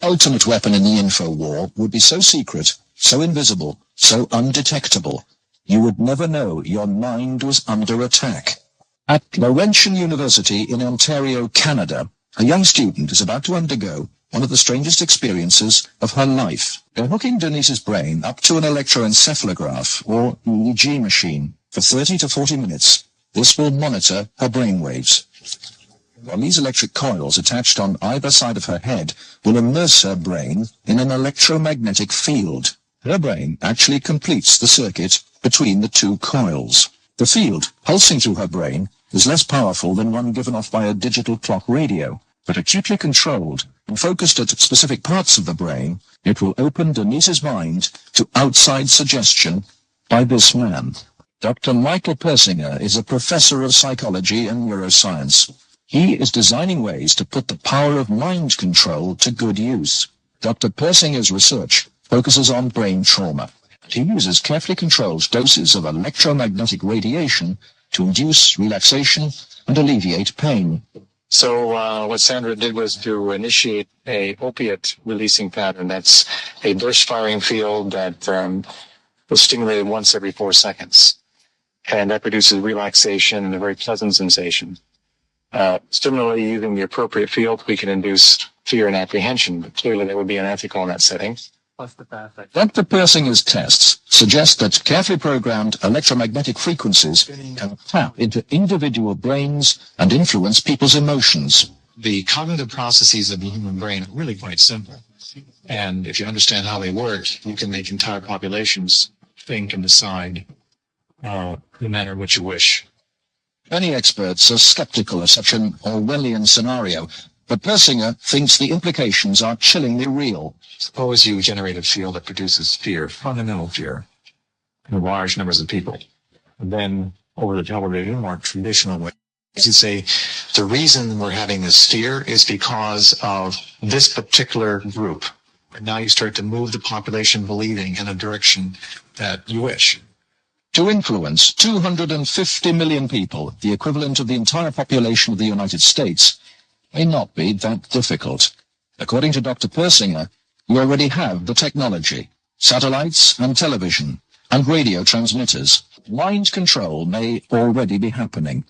ultimate weapon in the info war would be so secret, so invisible, so undetectable, you would never know your mind was under attack. At Laurentian University in Ontario, Canada, a young student is about to undergo one of the strangest experiences of her life. They're hooking Denise's brain up to an electroencephalograph, or EEG machine, for 30 to 40 minutes. This will monitor her brainwaves. While these electric coils attached on either side of her head will immerse her brain in an electromagnetic field. Her brain actually completes the circuit between the two coils. The field pulsing through her brain is less powerful than one given off by a digital clock radio, but acutely controlled and focused at specific parts of the brain, it will open Denise's mind to outside suggestion by this man. Dr. Michael Persinger is a professor of psychology and neuroscience. He is designing ways to put the power of mind control to good use. Dr. Persinger's research focuses on brain trauma. He uses carefully controlled doses of electromagnetic radiation to induce relaxation and alleviate pain. So what Sandra did was to initiate a opiate releasing pattern. That's a burst firing field that was stimulated once every 4 seconds. And that produces relaxation and a very pleasant sensation. Similarly, using the appropriate field, we can induce fear and apprehension, but clearly that would be unethical in that setting. Dr. Persinger's tests suggest that carefully programmed electromagnetic frequencies can tap into individual brains and influence people's emotions. The cognitive processes of the human brain are really quite simple. And if you understand how they work, you can make entire populations think and decide the manner in which you wish. Many experts are skeptical of such an Orwellian scenario, but Persinger thinks the implications are chillingly real. Suppose you generate a field that produces fear, fundamental fear, in large numbers of people. And then, over the television, more traditional way, you say, the reason we're having this fear is because of this particular group. And now you start to move the population believing in a direction that you wish. To influence 250 million people, the equivalent of the entire population of the United States, may not be that difficult. According to Dr. Persinger, we already have the technology, satellites and television, and radio transmitters. Mind control may already be happening.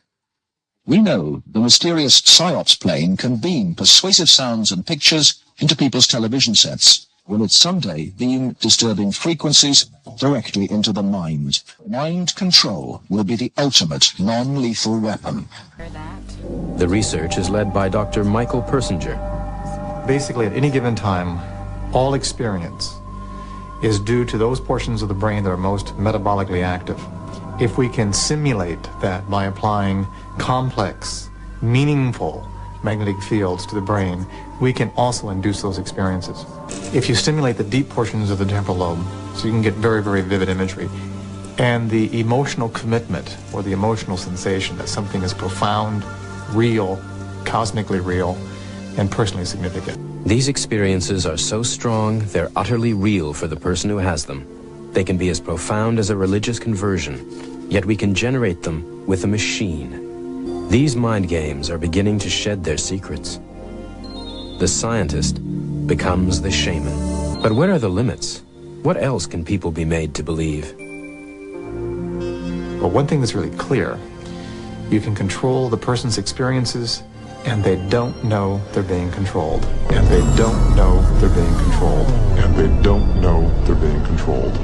We know the mysterious PSYOPs plane can beam persuasive sounds and pictures into people's television sets. Will it someday beam disturbing frequencies directly into the mind? Mind control will be the ultimate non-lethal weapon. The research is led by Dr. Michael Persinger. Basically, at any given time, all experience is due to those portions of the brain that are most metabolically active. If we can simulate that by applying complex, meaningful magnetic fields to the brain, we can also induce those experiences. If you stimulate the deep portions of the temporal lobe, so you can get very, very vivid imagery, and the emotional commitment or the emotional sensation that something is profound, real, cosmically real, and personally significant. These experiences are so strong, they're utterly real for the person who has them. They can be as profound as a religious conversion, yet we can generate them with a machine. These mind games are beginning to shed their secrets. The scientist becomes the shaman. But what are the limits? What else can people be made to believe? Well, one thing that's really clear, you can control the person's experiences, and they don't know they're being controlled. And they don't know they're being controlled. And they don't know they're being controlled.